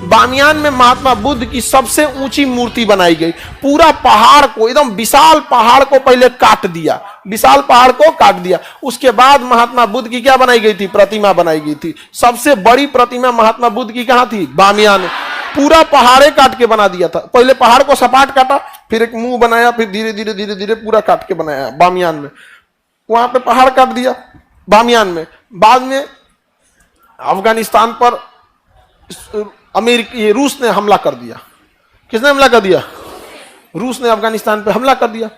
Bamiyan में महात्मा बुद्ध की सबसे ऊंची मूर्ति बनाई गई। पूरा पहाड़ को, एकदम विशाल पहाड़ को पहले काट दिया, विशाल पहाड़ को काट दिया। उसके बाद महात्मा बुद्ध की क्या बनाई गई थी? प्रतिमा बनाई गई थी। सबसे बड़ी प्रतिमा महात्मा बुद्ध की कहां थी? बामियान। पूरा पहाड़े काट के बना दिया था। पहले पहाड़ को सपाट काटा, फिर एक मुंह बनाया, फिर धीरे धीरे धीरे धीरे पूरा काट के बनाया बामियान में। वहां पे पहाड़ काट दिया बामियान में। बाद में अफगानिस्तान पर अमेरिका, रूस ने हमला कर दिया। किसने हमला कर दिया? रूस ने अफगानिस्तान पे हमला कर दिया।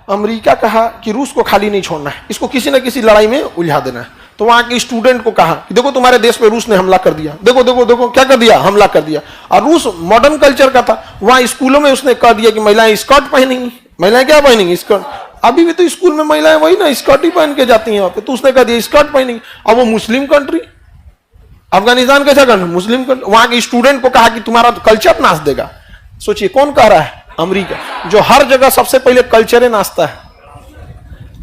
अमेरिका कहा कि रूस को खाली नहीं छोड़ना है, इसको किसी न किसी लड़ाई में उलझा देना है। तो वहां के स्टूडेंट को कहा कि देखो तुम्हारे देश पे रूस ने हमला कर दिया, देखो देखो देखो क्या कर दिया, हमला कर दिया। और रूस मॉडर्न कल्चर का था, वहां स्कूलों में उसने कह दिया कि महिलाएं स्कर्ट पहनेंगी। महिलाएं क्या पहनेंगी? स्कर्ट। अभी भी तो स्कूल में महिलाएं वही ना स्कर्ट ही पहन के जाती हैं वहां पे, तो उसने कह दिया स्कर्ट पहनेंगी। अब वो मुस्लिम कंट्री, अफगानिस्तान कैसा कंट्री? Muslim country. वहां के स्टूडेंट को कहा कि तुम्हारा तो कल्चर नाच देगा। सोचिए कौन कह रहा है? अमेरिका, जो हर जगह सबसे पहले कल्चर नाचता है,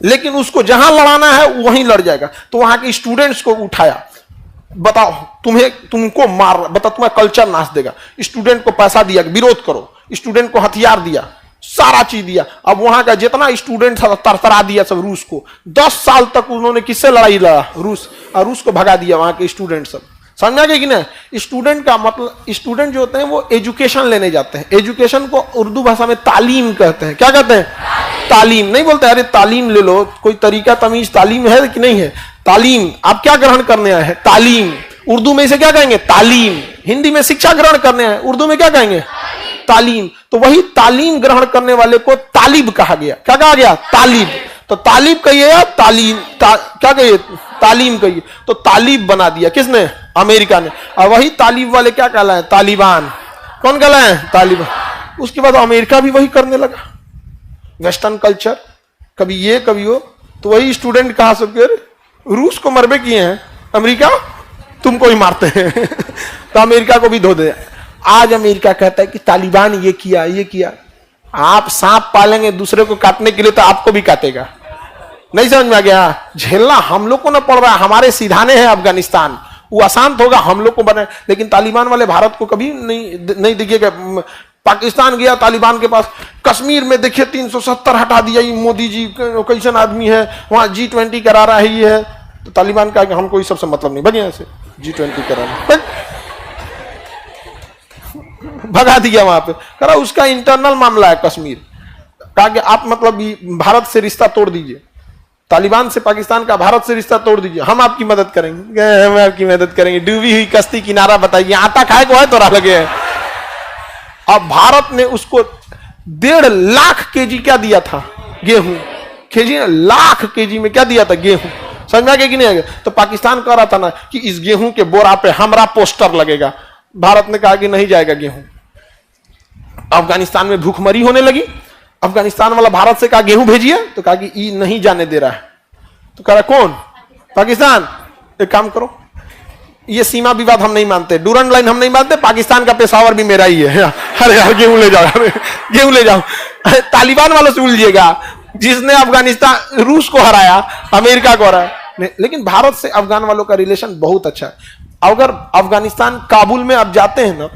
लेकिन उसको जहां लड़ाना है वहीं लड़ जाएगा। तो वहां के स्टूडेंट्स को उठाया, बताओ तुमको मार, बताओ तुम्हारा कल्चर नाच देगा। स्टूडेंट को पैसा दिया, विरोध करो। स्टूडेंट को हथियार दिया, सारा चीज दिया। अब वहां का जितना स्टूडेंट था तरतरा दिया सब रूस को। 10 साल तक उन्होंने किससे लड़ाई लड़ा? रूस। और रूस को भगा दिया वहां के स्टूडेंट सब। समझ आ गया कि नहीं? स्टूडेंट का मतलब, स्टूडेंट जो होते हैं वो एजुकेशन लेने जाते हैं। एजुकेशन को उर्दू भाषा में तालीम कहते हैं। क्या कहते हैं? तालीम। नहीं बोलते अरे तालीम ले लो, कोई तरीका तमीज तालीम है कि नहीं है? तालीम। आप क्या ग्रहण करने आए हैं? तालीम। उर्दू में इसे क्या कहेंगे? तालीम। हिंदी में शिक्षा ग्रहण करने आए, उर्दू में क्या कहेंगे? तालीम। तो वही तालीम ग्रहण करने वाले को तालिब कहा गया। क्या कहा गया? तालिब। तो तालिब कहिए या तालीम, क्या कहिए? तालीम कहिए। तो तालिब बना दिया किसने? अमेरिका ने। और वही तालिब वाले क्या कहलाए? तालिबान। कौन कहलाए? तालिबान। उसके बाद अमेरिका भी वही करने लगा, वेस्टर्न कल्चर, कभी ये कभी वो। तो वही स्टूडेंट कहा सबके, रूस को मरबे किए हैं, अमेरिका तुमको ही मारते हैं। तो अमेरिका को भी धो दे। आज अमेरिका कहता है कि तालिबान ये किया ये किया। आप सांप पालेंगे दूसरे को काटने के लिए तो आपको भी काटेगा। नहीं समझ में आ गया? झेलना हम लोग को ना पड़ रहा है, हमारे सीधाने हैं अफगानिस्तान, वो अशांत होगा हम लोग को बने। लेकिन तालिबान वाले भारत को कभी नहीं दिखेगा। पाकिस्तान गया तालिबान के पास, कश्मीर में देखिए 370 हटा दिया, ये मोदी जी कैसन आदमी है, वहां G20 करा रहा है ये है। तो तालिबान का हमको इस सबसे मतलब नहीं, बढ़िया से G20 करा रहा, भगा दिया वहां पे। करा उसका इंटरनल मामला है कश्मीर। कहा कि आप मतलब भारत से रिश्ता तोड़ दीजिए, तालिबान से पाकिस्तान का भारत से रिश्ता तोड़ दीजिए, हम आपकी मदद करेंगे। हम आपकी मदद करेंगे, डूबी हुई कश्ती किनारा बताइए, आटा खाए को है तो लगे है। अब भारत ने उसको 1.5 लाख केजी क्या दिया था? गेहूं। केजी लाख केजी में क्या दिया था? गेहूं। समझ में आ गया कि नहीं आ गया? तो पाकिस्तान कह रहा था ना कि इस गेहूं के बोरा पे हमारा पोस्टर लगेगा। भारत ने कहा कि नहीं जाएगा गेहूं। अफगानिस्तान में भूखमरी होने लगी, अफगानिस्तान वाला भारत से कहा गेहूं भेजिए, तो कहा कि ये नहीं जाने दे रहा है। तो कह रहा कौन? पाकिस्तान। एक काम करो, ये सीमा विवाद हम नहीं मानते, डूरंड लाइन हम नहीं मानते, पाकिस्तान का पेशावर भी मेरा ही है। अरे यार गेहूं ले जाओ, गेहूं ले जाओ। तालिबान वालों से उलझिएगा, जिसने अफगानिस्तान रूस को हराया, अमेरिका को हराया। लेकिन भारत से अफगान वालों का रिलेशन बहुत अच्छा है। अगर अफगानिस्तान काबुल में आप जाते हैं ना,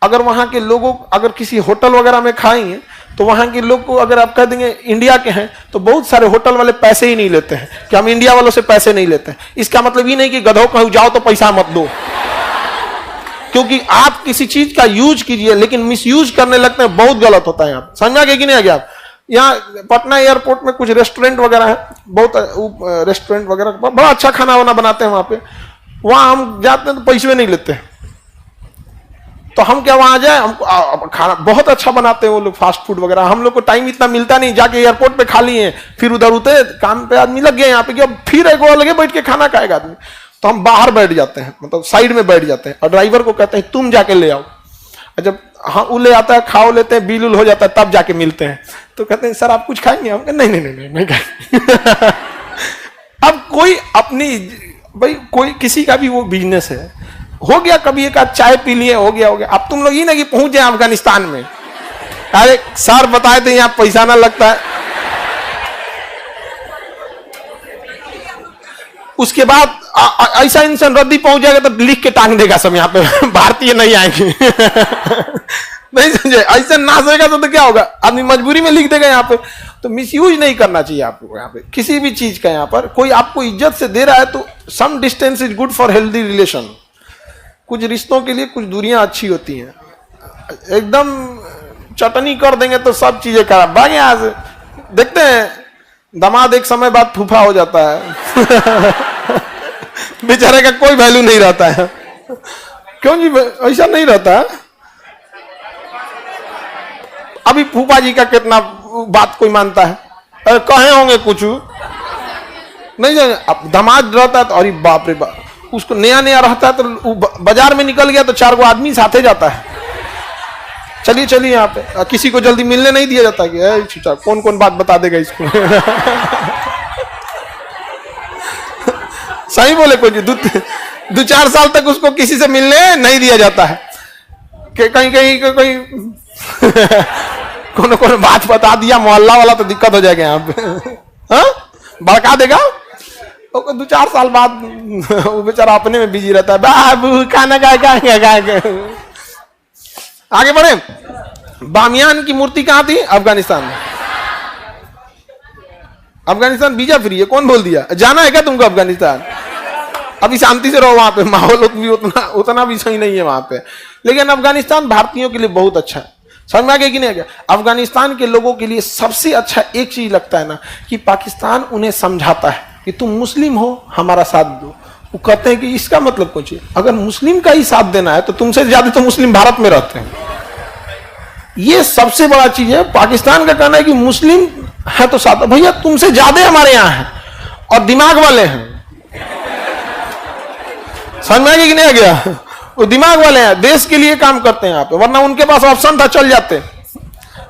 अगर वहां के लोगों, अगर किसी होटल वगैरह में खाएंगे तो वहां के लोग को अगर आप कह देंगे इंडिया के हैं, तो बहुत सारे होटल वाले पैसे ही नहीं लेते हैं कि हम इंडिया वालों से पैसे नहीं लेते हैं। इसका मतलब ये नहीं कि गधों कहूं जाओ तो पैसा मत दो, क्योंकि आप किसी चीज का यूज कीजिए लेकिन मिस यूज करने लगते हैं, बहुत गलत होता है। यहाँ समझ आ गया कि नहीं आ गया? आप यहाँ पटना एयरपोर्ट में कुछ रेस्टोरेंट वगैरह है, बहुत रेस्टोरेंट वगैरह बड़ा अच्छा खाना वाना बनाते हैं वहां पे। वहां हम जाते हैं तो पैसे नहीं लेते हैं, तो हम क्या वहां जाए? हमको खाना बहुत अच्छा बनाते हैं वो लोग, फास्ट फूड वगैरह। हम लोग को टाइम इतना मिलता नहीं, जाके एयरपोर्ट पे खा लिए, फिर उधर उतरे काम पे आदमी लग गए यहाँ पे कि अब फिर एक और लगे बैठ के खाना खाएगा आदमी। तो हम बाहर बैठ जाते हैं, मतलब साइड में बैठ जाते हैं, और ड्राइवर को कहते हैं तुम जाके ले आओ। जब हाँ वो ले आता है, खाओ लेते हैं, बिल उल हो जाता है, तब जाके मिलते हैं। तो कहते हैं सर आप कुछ खाएंगे? हम नहीं नहीं नहीं नहीं खाएंगे। अब कोई अपनी, भाई कोई किसी का भी वो बिजनेस है, हो गया कभी एक चाय पी लिए, हो गया। अब तुम लोग ही ना कि पहुंच जाए अफगानिस्तान में, अरे सर बताए थे यहाँ पैसा ना लगता है। उसके बाद ऐसा इंसान रद्दी पहुंच जाएगा तो लिख के टांग देगा सब यहाँ पे, भारतीय नहीं आएंगे। नहीं समझे, ऐसा नाचेगा तो क्या होगा, आदमी मजबूरी में लिख देगा यहाँ पे। तो मिसयूज नहीं करना चाहिए आपको यहाँ पे किसी भी चीज का। यहाँ पर कोई आपको इज्जत से दे रहा है तो some distance is good for healthy relation. कुछ रिश्तों के लिए कुछ दूरियां अच्छी होती हैं। एकदम चटनी कर देंगे तो सब चीजें खराब। भागे यहाँ से। देखते हैं दामाद एक समय बाद फूफा हो जाता है। बेचारे का कोई वैल्यू नहीं रहता है। क्यों जी, ऐसा नहीं रहता है। अभी फूफा जी का कितना बात कोई मानता है, अरे कहे होंगे कुछ नहीं जाने। अब दामाद रहता है तो अरे बाप रे बाप, उसको नया नया रहता है तो बाजार में निकल गया तो 4 आदमी साथे जाता है, चलिए चलिए यहाँ पे। किसी को जल्दी मिलने नहीं दिया जाता कि कौन कौन बात बता देगा इसको। सही बोले कोई 2-4 साल तक उसको किसी से मिलने नहीं दिया जाता है। कहीं कहीं कोई कौन बात बता दिया मोहल्ला वाला तो दिक्कत हो जाएगा यहाँ पे। हाँ भड़का देगा। 2-4 साल बाद वो बेचारा अपने में बिजी रहता है। बाबू खाना खा। आगे बढ़े। बामियान की मूर्ति कहां थी? अफगानिस्तान में। अफगानिस्तान वीजा फ्री है, कौन बोल दिया? जाना है क्या तुमको अफगानिस्तान? अभी शांति से रहो वहां पे, माहौल भी उतना भी सही नहीं है वहां पे। लेकिन अफगानिस्तान भारतीयों के लिए बहुत अच्छा है। समझ में आ गया कि नहीं आ गया? अफगानिस्तान के लोगों के लिए सबसे अच्छा एक चीज लगता है ना कि पाकिस्तान उन्हें समझाता है कि तुम मुस्लिम हो, हमारा साथ दो। वो कहते हैं कि इसका मतलब कुछ है, अगर मुस्लिम का ही साथ देना है तो तुमसे ज्यादा तो मुस्लिम भारत में रहते हैं। ये सबसे बड़ा चीज है। पाकिस्तान का कहना है कि मुस्लिम है तो साथ, भैया तुमसे ज्यादा हमारे यहां है और दिमाग वाले हैं। समझ में आ गया कि नहीं आ गया? वो दिमाग वाले हैं, देश के लिए काम करते हैं यहाँ पे, वरना उनके पास ऑप्शन था चल जाते,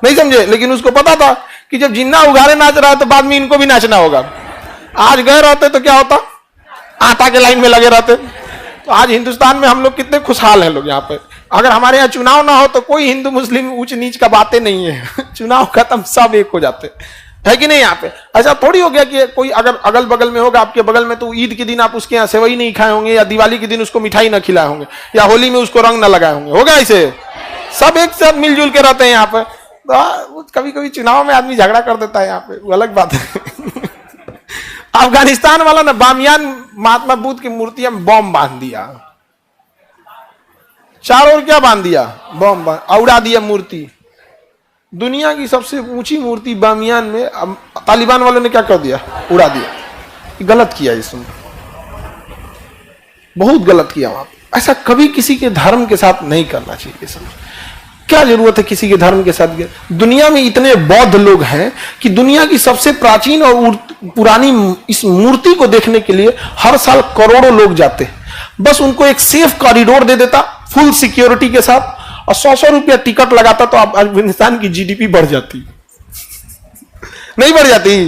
नहीं समझे। लेकिन उसको पता था कि जब जिन्ना उघारे नाच रहा है तो बाद में इनको भी नाचना होगा। आज गए रहते तो क्या होता, आटा के लाइन में लगे रहते। तो आज हिंदुस्तान में हम लोग कितने खुशहाल हैं लोग यहाँ पे। अगर हमारे यहाँ चुनाव ना हो तो कोई हिंदू मुस्लिम ऊंच नीच का बातें नहीं है। चुनाव खत्म, सब एक हो जाते है कि नहीं। यहाँ पे ऐसा थोड़ी हो गया कि कोई अगर अगल बगल में होगा आपके बगल में तो ईद के दिन आप उसके यहाँ सेवई नहीं खाए होंगे, या दिवाली के दिन उसको मिठाई ना खिलाए होंगे, या होली में उसको रंग ना लगाए होंगे। होगा ऐसे? सब एक साथ मिलजुल के रहते हैं यहाँ पे। तो कभी कभी चुनाव में आदमी झगड़ा कर देता है यहाँ पे, वो अलग बात है। अफगानिस्तान वाला ना बामियान महात्मा बुद्ध की मूर्तियां में बम बांध दिया, चारों ओर क्या बांध दिया? बम उड़ा दिया मूर्ति। दुनिया की सबसे ऊंची मूर्ति बामियान में तालिबान वालों ने क्या कर दिया? उड़ा दिया। गलत किया इसमें, बहुत गलत किया वहां पे। ऐसा कभी किसी के धर्म के साथ नहीं करना चाहिए। समझ क्या जरूरत है किसी के धर्म के साथ? दुनिया में इतने बौद्ध लोग हैं कि दुनिया की सबसे प्राचीन और पुरानी इस मूर्ति को देखने के लिए हर साल करोड़ों लोग जाते। बस उनको एक सेफ कॉरिडोर दे देता फुल सिक्योरिटी के साथ और 100 रुपया टिकट लगाता तो अफगानिस्तान की जीडीपी बढ़ जाती। नहीं बढ़ जाती?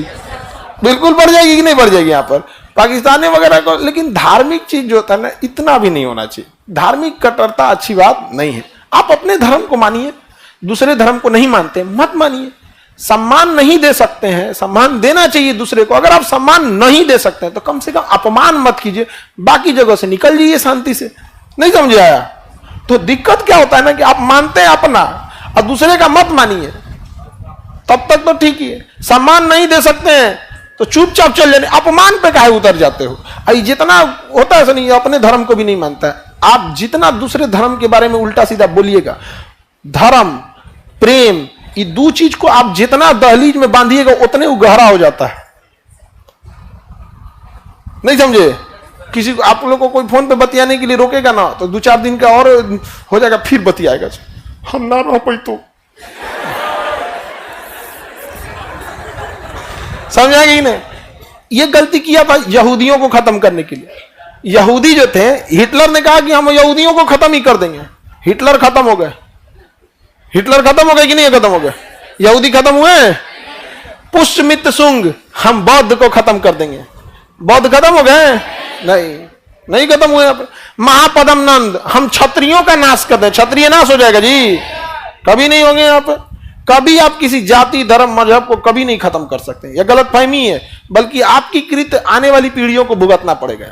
बिल्कुल बढ़ जाएगी कि नहीं बढ़ जाएगी यहाँ पर पाकिस्तानी वगैरह को। लेकिन धार्मिक चीज जो होता है ना, इतना भी नहीं होना चाहिए। धार्मिक कट्टरता अच्छी बात नहीं है। आप अपने धर्म को मानिए, दूसरे धर्म को नहीं मानते मत मानिए। सम्मान नहीं दे सकते हैं, सम्मान देना चाहिए दूसरे को। अगर आप सम्मान नहीं दे सकते हैं तो कम से कम अपमान मत कीजिए, बाकी जगह से निकल जाइए शांति से। नहीं समझ आया? तो दिक्कत क्या होता है ना कि आप मानते हैं अपना और दूसरे का मत मानिए, तब तक तो ठीक ही है। सम्मान नहीं दे सकते हैं तो चुपचाप चल जाने, अपमान पे काहे उतर जाते हो? आई जितना होता है ऐसा नहीं, अपने धर्म को भी नहीं मानता है। आप जितना दूसरे धर्म के बारे में उल्टा सीधा बोलिएगा, धर्म प्रेम ये दो चीज को आप जितना दहलीज में बांधिएगा उतने वो गहरा हो जाता है। नहीं समझे? किसी को आप लोग को कोई फोन पे बतियाने के लिए रोकेगा ना तो 2-4 दिन का और हो जाएगा, फिर बतियाएगा। हम ना रह पाई तो समझ आ गई ना? ये गलती किया था यहूदियों को खत्म करने के लिए। यहूदी जो थे, हिटलर ने कहा कि हम यहूदियों को खत्म ही कर देंगे। हिटलर खत्म हो गए। हिटलर खत्म हो गए कि नहीं खत्म हो गए? यहूदी खत्म हुए। पुष्यमित्र सुंग, हम बौद्ध को खत्म कर देंगे। बौद्ध खत्म हो गए? नहीं, नहीं खत्म हुए। महापदम नंद, हम क्षत्रियों का नाश कर दें। क्षत्रिय नाश हो जाएगा जी? कभी नहीं होंगे यहाँ पे। कभी आप किसी जाति धर्म मजहब को कभी नहीं खत्म कर सकते। यह गलत फहमी है, बल्कि आपकी कृत आने वाली पीढ़ियों को भुगतना पड़ेगा।